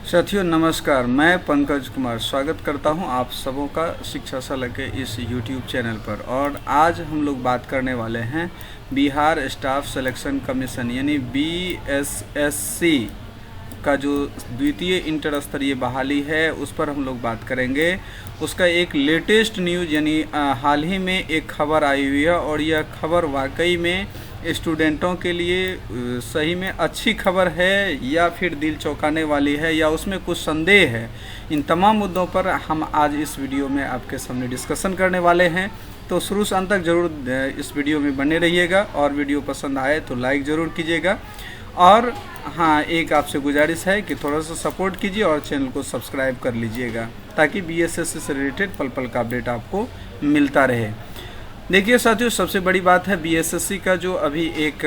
साथियों नमस्कार, मैं पंकज कुमार स्वागत करता हूं आप सबों का शिक्षा सलाह के इस YouTube चैनल पर। और आज हम लोग बात करने वाले हैं बिहार स्टाफ सिलेक्शन कमीशन यानी BSSC का जो द्वितीय इंटर स्तरीय बहाली है उस पर हम लोग बात करेंगे। उसका एक लेटेस्ट न्यूज़ यानी हाल ही में एक खबर आई हुई है और यह खबर वाकई में स्टूडेंटों के लिए सही में अच्छी खबर है या फिर दिल चौंकाने वाली है या उसमें कुछ संदेह है। इन तमाम मुद्दों पर हम आज इस वीडियो में आपके सामने डिस्कशन करने वाले हैं, तो शुरू से अंत तक ज़रूर इस वीडियो में बने रहिएगा और वीडियो पसंद आए तो लाइक ज़रूर कीजिएगा। और हाँ, एक आपसे गुजारिश है कि थोड़ा सा सपोर्ट कीजिए और चैनल को सब्सक्राइब कर लीजिएगा ताकि BSSC से रिलेटेड पल पल का अपडेट आपको मिलता रहे। देखिए साथियों, सबसे बड़ी बात है BSSC का जो अभी एक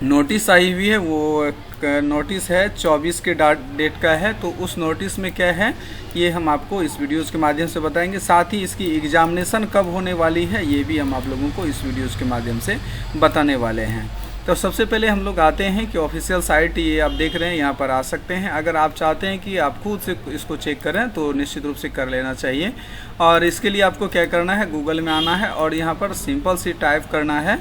नोटिस आई हुई है, वो नोटिस है 24 के डेट का है। तो उस नोटिस में क्या है ये हम आपको इस वीडियोज़ के माध्यम से बताएंगे। साथ ही इसकी एग्जामिनेशन कब होने वाली है ये भी हम आप लोगों को इस वीडियोज़ के माध्यम से बताने वाले हैं। तो सबसे पहले हम लोग आते हैं कि ऑफिशियल साइट ये आप देख रहे हैं, यहाँ पर आ सकते हैं। अगर आप चाहते हैं कि आप खुद से इसको चेक करें तो निश्चित रूप से कर लेना चाहिए। और इसके लिए आपको क्या करना है, गूगल में आना है और यहाँ पर सिंपल सी टाइप करना है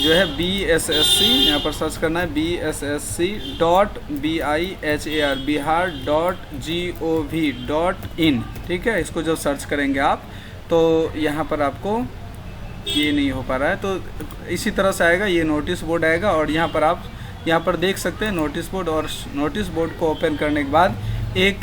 जो है BSSC, यहाँ पर सर्च करना है BSSC.BIHAR बिहार.gov.in। ठीक है, इसको जब सर्च करेंगे आप तो यहाँ पर आपको ये नहीं हो पा रहा है तो इसी तरह से आएगा, ये नोटिस बोर्ड आएगा और यहाँ पर आप यहाँ पर देख सकते हैं नोटिस बोर्ड। और नोटिस बोर्ड को ओपन करने के बाद एक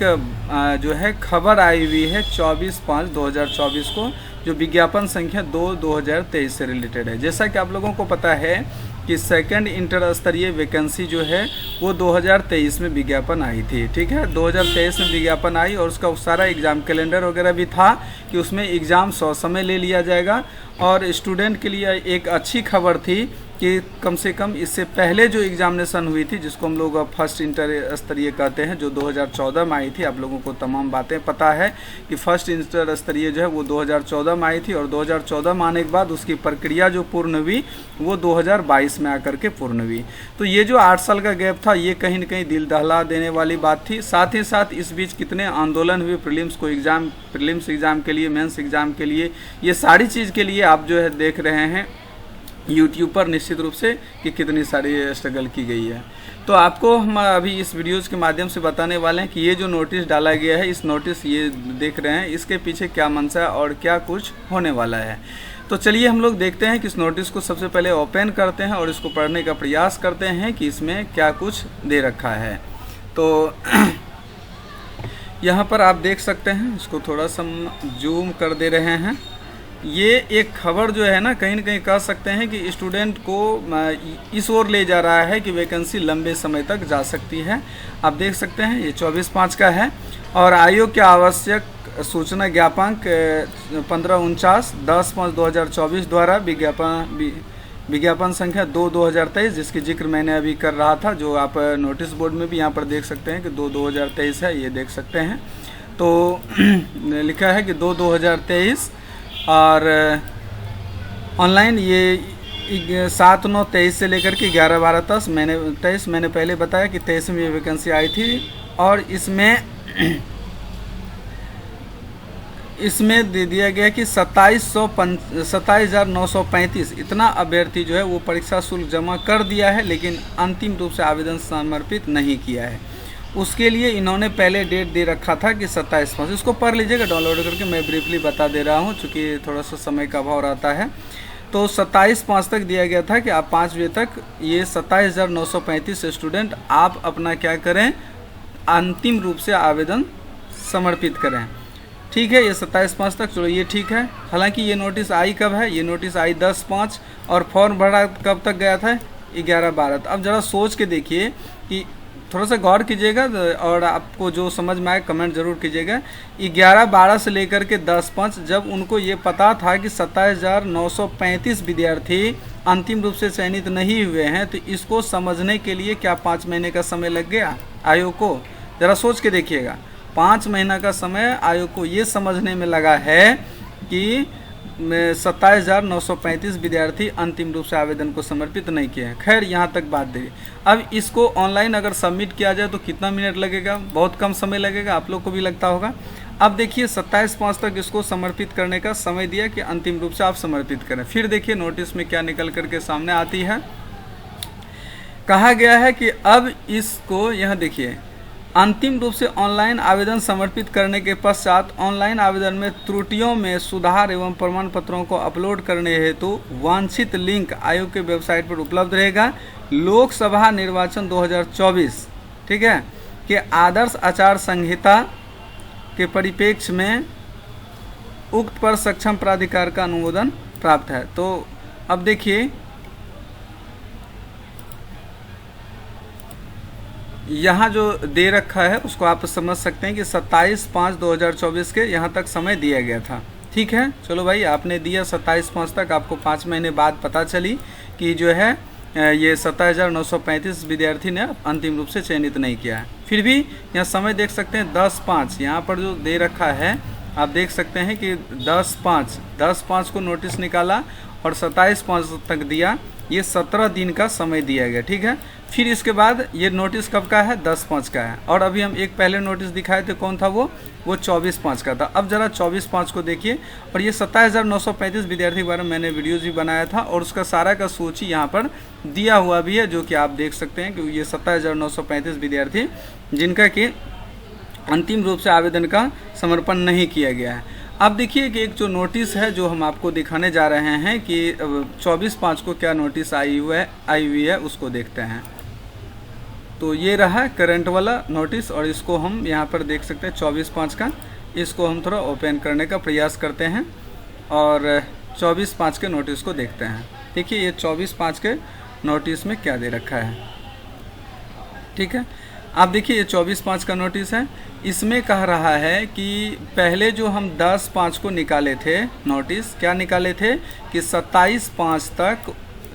जो है खबर आई हुई है 24/5/2024 को, जो विज्ञापन संख्या 2/2023 से रिलेटेड है। जैसा कि आप लोगों को पता है कि सेकंड इंटर स्तरीय वैकेंसी जो है वो 2023 में विज्ञापन आई थी। ठीक है, 2023 में विज्ञापन आई और उसका सारा एग्ज़ाम कैलेंडर वगैरह भी था कि उसमें एग्ज़ाम 100 समय ले लिया जाएगा। और स्टूडेंट के लिए एक अच्छी खबर थी कि कम से कम इससे पहले जो एग्जामिनेशन हुई थी, जिसको हम लोग फर्स्ट इंटर स्तरीय कहते हैं, जो 2014 में आई थी। आप लोगों को तमाम बातें पता है कि फर्स्ट इंटर स्तरीय जो है वो 2014 में आई थी और 2014 में आने के बाद उसकी प्रक्रिया जो पूर्ण हुई वो 2022 में आकर के पूर्ण हुई। तो ये जो 8 साल का गैप था ये कहीं न कहीं दिल दहला देने वाली बात थी। साथ ही साथ इस बीच कितने आंदोलन हुए प्रीलिम्स एग्ज़ाम के लिए, मेंस एग्ज़ाम के लिए, ये सारी चीज़ के लिए आप जो है देख रहे हैं YouTube पर निश्चित रूप से कि कितनी सारी स्ट्रगल की गई है। तो आपको हम अभी इस वीडियोज़ के माध्यम से बताने वाले हैं कि ये जो नोटिस डाला गया है, इस नोटिस ये देख रहे हैं, इसके पीछे क्या मंशा और क्या कुछ होने वाला है। तो चलिए हम लोग देखते हैं कि इस नोटिस को सबसे पहले ओपन करते हैं और इसको पढ़ने का प्रयास करते हैं कि इसमें क्या कुछ दे रखा है। तो यहाँ पर आप देख सकते हैं, इसको थोड़ा सा जूम कर दे रहे हैं। ये एक खबर जो है ना, कहीं न कहीं कह सकते हैं कि स्टूडेंट को इस ओर ले जा रहा है कि वैकेंसी लंबे समय तक जा सकती है। आप देख सकते हैं ये 24/5 का है और आयोग के आवश्यक सूचना ज्ञापक 1549/10/2024 द्वारा विज्ञापन संख्या 2/2023, जिसकी जिक्र मैंने अभी कर रहा था, जो आप नोटिस बोर्ड में भी यहाँ पर देख सकते हैं कि 2/2023 है, ये देख सकते हैं। तो लिखा है कि 2/2023 और ऑनलाइन ये 7/9/23 से लेकर के 11/12/23 मैंने पहले बताया कि 23 में ये वैकेंसी आई थी। और इसमें दे दिया गया कि 27,935 इतना अभ्यर्थी जो है वो परीक्षा शुल्क जमा कर दिया है, लेकिन अंतिम रूप से आवेदन समर्पित नहीं किया है। उसके लिए इन्होंने पहले डेट दे रखा था कि 27/5। इसको पढ़ लीजिएगा डाउनलोड करके, मैं ब्रीफली बता दे रहा हूँ चूँकि थोड़ा सा समय का अभाव रहता है। तो 27/5 तक दिया गया था कि आप 5 बजे तक ये 27,935 स्टूडेंट आप अपना क्या करें, अंतिम रूप से आवेदन समर्पित करें। ठीक है, ये 27/5 तक, चलो ये ठीक है। हालांकि ये नोटिस आई कब है, ये नोटिस आई 10/5 और फॉर्म भरा कब तक गया था, 11/12। अब ज़रा सोच के देखिए कि थोड़ा सा गौर कीजिएगा और आपको जो समझ में आए कमेंट ज़रूर कीजिएगा। 11/12 से लेकर के 10/5 जब उनको ये पता था कि 27,935 विद्यार्थी अंतिम रूप से चयनित नहीं हुए हैं, तो इसको समझने के लिए क्या 5 महीने का समय लग गया आयोग को? ज़रा सोच के देखिएगा, 5 महीना का समय आयोग को ये समझने में लगा है कि में 27,935 विद्यार्थी अंतिम रूप से आवेदन को समर्पित नहीं किए हैं। खैर यहाँ तक बात देखिए। अब इसको ऑनलाइन अगर सबमिट किया जाए तो कितना मिनट लगेगा? बहुत कम समय लगेगा, आप लोग को भी लगता होगा। अब देखिए 27/5 तक इसको समर्पित करने का समय दिया कि अंतिम रूप से आप समर्पित करें। फिर देखिए नोटिस में क्या निकल करके सामने आती है। कहा गया है कि अब इसको यह देखिए, अंतिम रूप से ऑनलाइन आवेदन समर्पित करने के पश्चात ऑनलाइन आवेदन में त्रुटियों में सुधार एवं प्रमाण पत्रों को अपलोड करने हेतु वांछित लिंक आयोग के वेबसाइट पर उपलब्ध रहेगा। लोकसभा निर्वाचन 2024 ठीक है के आदर्श आचार संहिता के परिप्रेक्ष्य में उक्त पर सक्षम प्राधिकार का अनुमोदन प्राप्त है। तो अब देखिए यहाँ जो दे रखा है उसको आप समझ सकते हैं कि 27/5/2024 के यहाँ तक समय दिया गया था। ठीक है, चलो भाई आपने दिया 27/5 तक, आपको 5 महीने बाद पता चली कि जो है ये 27,935 विद्यार्थी ने अंतिम रूप से चयनित नहीं किया है। फिर भी यहाँ समय देख सकते हैं 10/5 यहाँ पर जो दे रखा है, आप देख सकते हैं कि 10/5 को नोटिस निकाला और 27/5 तक दिया। ये 17 दिन का समय दिया गया। ठीक है, फिर इसके बाद ये नोटिस कब का है? 10/5 का है। और अभी हम एक पहले नोटिस दिखाए थे, कौन था वो 24/5 का था। अब ज़रा 24/5 को देखिए। और ये 27,935 विद्यार्थी के बारे में मैंने वीडियोज़ भी बनाया था और उसका सारा का सूची यहाँ पर दिया हुआ भी है, जो कि आप देख सकते हैं कि ये 27,935 विद्यार्थी जिनका कि अंतिम रूप से आवेदन का समर्पण नहीं किया गया है। अब देखिए कि एक जो नोटिस है जो हम आपको दिखाने जा रहे हैं कि 24/5 को क्या नोटिस आई हुई है उसको देखते हैं। तो ये रहा करंट वाला नोटिस और इसको हम यहाँ पर देख सकते हैं 24/5 का। इसको हम थोड़ा ओपन करने का प्रयास करते हैं और 24/5 के नोटिस को देखते हैं। देखिए ये 24/5 के नोटिस में क्या दे रखा है। ठीक है, आप देखिए ये 24/5 का नोटिस है। इसमें कह रहा है कि पहले जो हम 10/5 को निकाले थे नोटिस, क्या निकाले थे कि 27/5 तक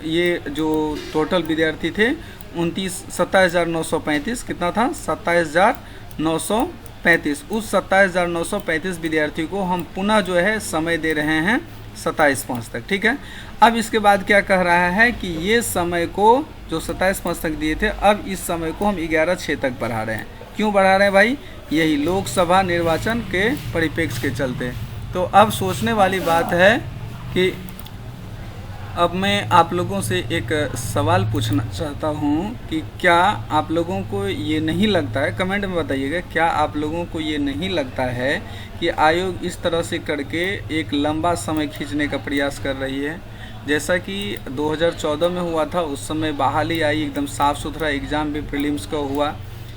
ये जो टोटल विद्यार्थी थे 27,935 कितना था? 27,935। उस 27,935 विद्यार्थी को हम पुनः जो है समय दे रहे हैं 27/5 तक। ठीक है, अब इसके बाद क्या कह रहा है कि ये समय को जो 27/5 तक दिए थे, अब इस समय को हम 11/6 तक बढ़ा रहे हैं। क्यों बढ़ा रहे हैं भाई? यही लोकसभा निर्वाचन के परिप्रेक्ष्य के चलते। तो अब सोचने वाली बात है कि अब मैं आप लोगों से एक सवाल पूछना चाहता हूँ कि क्या आप लोगों को ये नहीं लगता है, कमेंट में बताइएगा, क्या आप लोगों को ये नहीं लगता है कि आयोग इस तरह से करके एक लंबा समय खींचने का प्रयास कर रही है? जैसा कि 2014 में हुआ था, उस समय बहाली आई, एकदम साफ़ सुथरा एग्ज़ाम भी प्रीलिम्स का हुआ।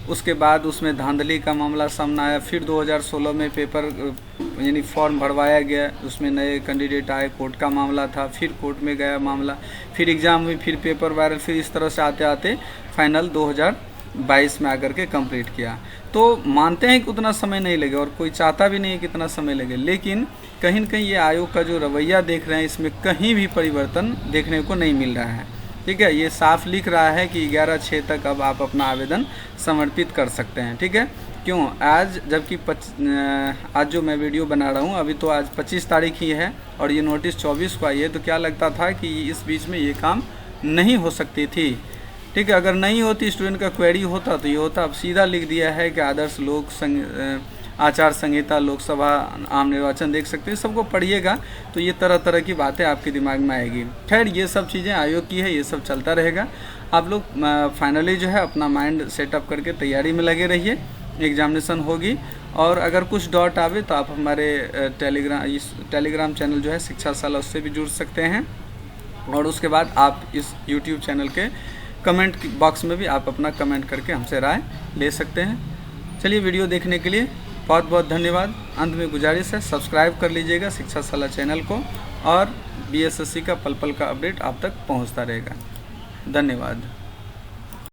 उसके बाद उसमें धांधली का मामला सामने आया। फिर 2016 में पेपर यानी फॉर्म भरवाया गया, उसमें नए कैंडिडेट आए, कोर्ट का मामला था, फिर कोर्ट में गया मामला, फिर एग्ज़ाम में, फिर पेपर वायरल, फिर इस तरह से आते आते फाइनल 2022 में आकर के कंप्लीट किया। तो मानते हैं कि उतना समय नहीं लगे और कोई चाहता भी नहीं है कि इतना समय लगे, लेकिन कहीं न कहीं ये आयोग का जो रवैया देख रहे हैं इसमें कहीं भी परिवर्तन देखने को नहीं मिल रहा है। ठीक है, ये साफ लिख रहा है कि 11/6 तक अब आप अपना आवेदन समर्पित कर सकते हैं। ठीक है, क्यों आज जबकि आज जो मैं वीडियो बना रहा हूँ अभी तो आज 25 तारीख ही है और ये नोटिस 24 को आई है, तो क्या लगता था कि इस बीच में ये काम नहीं हो सकती थी। ठीक है, अगर नहीं होती, स्टूडेंट का क्वेरी होता तो ये होता। अब सीधा लिख दिया है कि आदर्श आचार संहिता लोकसभा आम निर्वाचन, देख सकते हैं, सबको पढ़िएगा तो ये तरह तरह की बातें आपके दिमाग में आएगी। खैर ये सब चीज़ें आयोग की है, ये सब चलता रहेगा। आप लोग फाइनली जो है अपना माइंड सेटअप करके तैयारी में लगे रहिए, एग्जामिनेशन होगी। और अगर कुछ डाउट आवे तो आप हमारे टेलीग्राम चैनल जो है शिक्षा साला, उससे भी जुड़ सकते हैं। और उसके बाद आप इस यूट्यूब चैनल के कमेंट बॉक्स में भी आप अपना कमेंट करके हमसे राय ले सकते हैं। चलिए, वीडियो देखने के लिए बहुत बहुत धन्यवाद। अंत में गुजारिश है, सब्सक्राइब कर लीजिएगा शिक्षा साला चैनल को और BSSC का पल पल का अपडेट आप तक पहुंचता रहेगा। धन्यवाद।